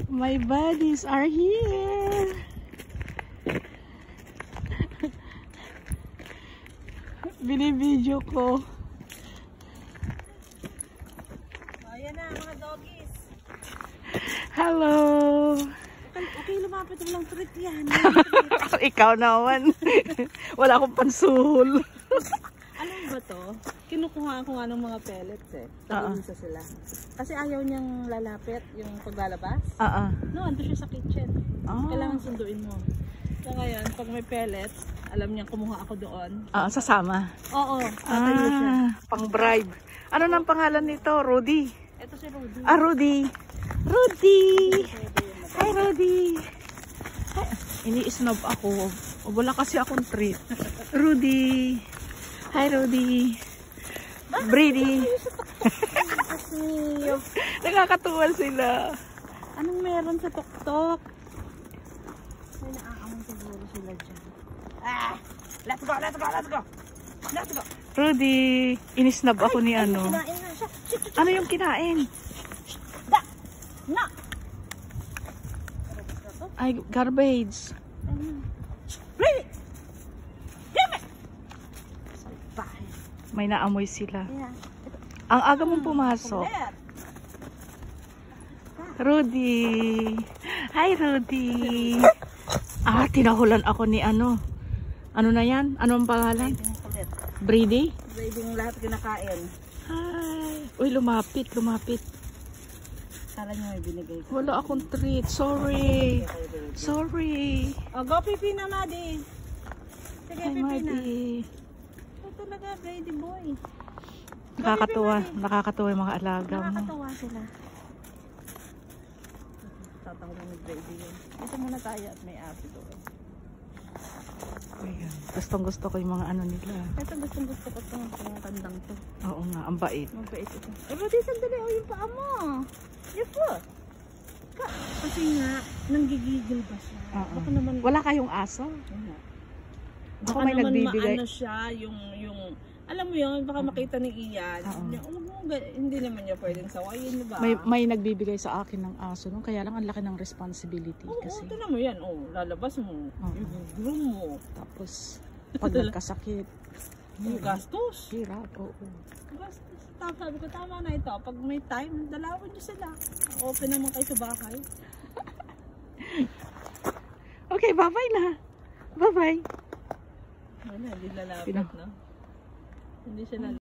My buddies are here. Binibidyo ko. Ayan na mga doggies. Hello. Okay, lumapit mo lang treat yan. Ikaw naman. Wala akong pansuhol. Ano ba to? Kinukuha ko nga ng mga pellets eh. Isa sila. Kasi ayaw niyang lalapit yung paglalabas. No, ando siya sa kitchen. Kailangan sunduin mo. So ngayon, pag may pellets, alam niyang kumuha ako doon. Sasama. Oo, tatayo siya. Pang bribe. Ano nang pangalan nito? Rudy? Ito si Rudy. Rudy. Rudy. Hi, Rudy. Ini-snob ako. Wala kasi akong treat. Rudy. Hi, Rudy. Brady. Nakakatuwa sila. Anong meron sa tuktok? May naaamon siguro sila dyan. Let's go, let's go, let's go. Let's go. Rudy, inisnab ako ni ano. Kinain na siya. Ano yung kinain? Na! Ay, garbage. Really? Give it! Salbahe. May naamoy sila. Yeah. Ang aga mong pumasok. Rudy. Hi, Rudy. Tinahulan ako ni ano. Ano na yan? Ano ang pangalan? Brady? Brady yung lahat kinakain. Hi. Uy, lumapit, lumapit. Kala niyo may binigay ko. Wala akong treat. Sorry. Sorry. Go Pipi na, Madi. Sige, Hi, Pipi na. Madi. Ito talaga, Brady boy. Nakakatuwa. Nakakatuwa yung mga alaga mo. Nakakatawa sila. Tatawa na ni Brady yun. Ito muna tayo at may api doon. Ayan. Gustong gusto ko yung mga ano nila. Ito gusto ko itong kandang to. Oo nga, ang bait. Mabait ito. Brady, sandali. Yung paa mo. Your foot. Kasi nga, nanggigigil ba siya? Baka naman... Wala kayong aso? Baka may naman nagbibigay. maano siya, yung... Alam mo yun, baka makita ni Ian. Hindi naman niya pwedeng sawayin, diba? May nagbibigay sa akin ng aso. No? Kaya lang ang laki ng responsibility. Kasi ito mo yan. Lalabas mo. I-groom mo. Tapos, pag nagkasakit. Gastos. Hirap, oo. Gastos. Sabi ko, tama na ito. Pag may time, dalawan niyo sila. Open naman kayo sa bahay. Okay, bye-bye na. Bye-bye. Wala, hindi lalapit, no? Hindi siya lalapit.